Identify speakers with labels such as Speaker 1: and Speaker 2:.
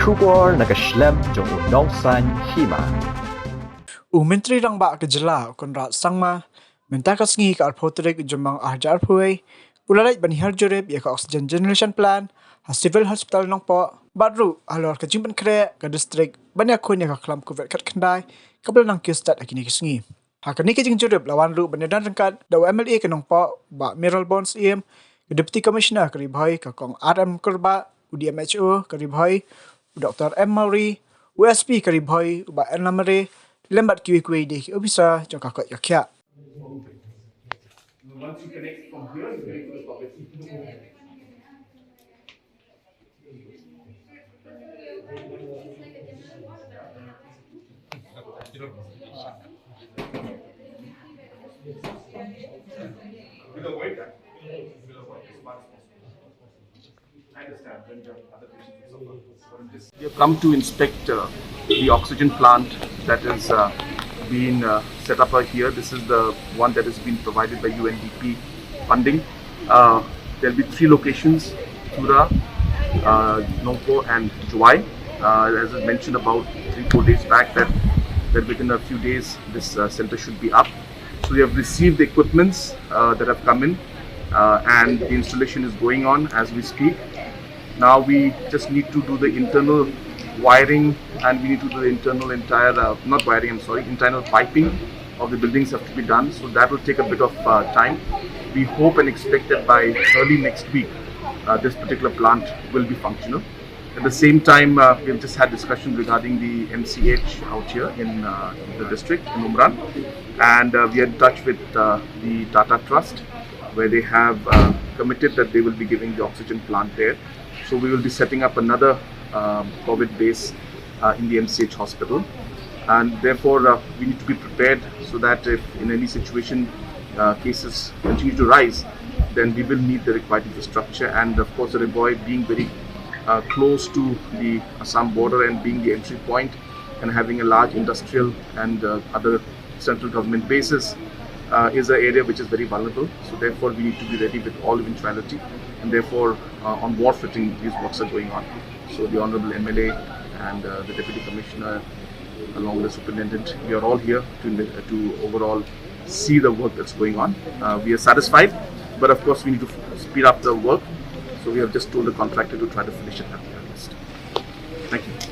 Speaker 1: Shubor nagaslem jong udongsan Hima.
Speaker 2: Myntri Rangbah ke Jylla konrat sangma minta kasngi ke arpotrik jomang ahjar phuai pulalai ban Hiar Jurip ya ke oxygen generation plan ha civil hospital Nongpoh badru alor ke jimban kre ke distrik banyak kun ya ke kelam covid kat kendai kabel nang kiustat akini kasngi ha kini ke jing Jurip lawan ru benedan rengkat da MLA ke Nongpoh ba Miral Bonds ke deputy commissioner ke ribhai ke kong RM kurba UDMHO ke ribhai Dr. M Mauri USP ke ribhai ba N Lamare lembat kiwi di officer cho kakak yakya.
Speaker 3: Once you connect from here, you connect to the public. We'll avoid that. We'll avoid as much as possible. I understand when you have other patients and so on. We have come to inspect the oxygen plant that is being set up here. This is the one that has been provided by UNDP funding. There will be 3 locations: Thura, Nongpoh and Jylla. As I mentioned about 3-4 days back, that within a few days this center should be up. So we have received the equipments that have come in and the installation is going on as we speak. Now we just need to do the internal wiring and we need to do the internal internal piping of the buildings have to be done. So that will take a bit of time. We hope and expect that by early next week this particular plant will be functional. At the same time, we have just had discussion regarding the MCH out here in the district, in Umran. And we are in touch with the Tata Trust, where they have committed that they will be giving the oxygen plant there. So we will be setting up another COVID base in the MCH hospital. And therefore, we need to be prepared so that if in any situation cases continue to rise, then we will need the required infrastructure. And of course, the Rangbah being very close to the Assam border and being the entry point and having a large industrial and other central government bases is an area which is very vulnerable. So therefore we need to be ready with all eventuality, and therefore on war footing these works are going on. So the Honorable MLA and the Deputy Commissioner along with the Superintendent, we are all here to overall see the work that's going on. We are satisfied, but of course we need to speed up the work. So we have just told the contractor to try to finish it at the earliest. Thank you.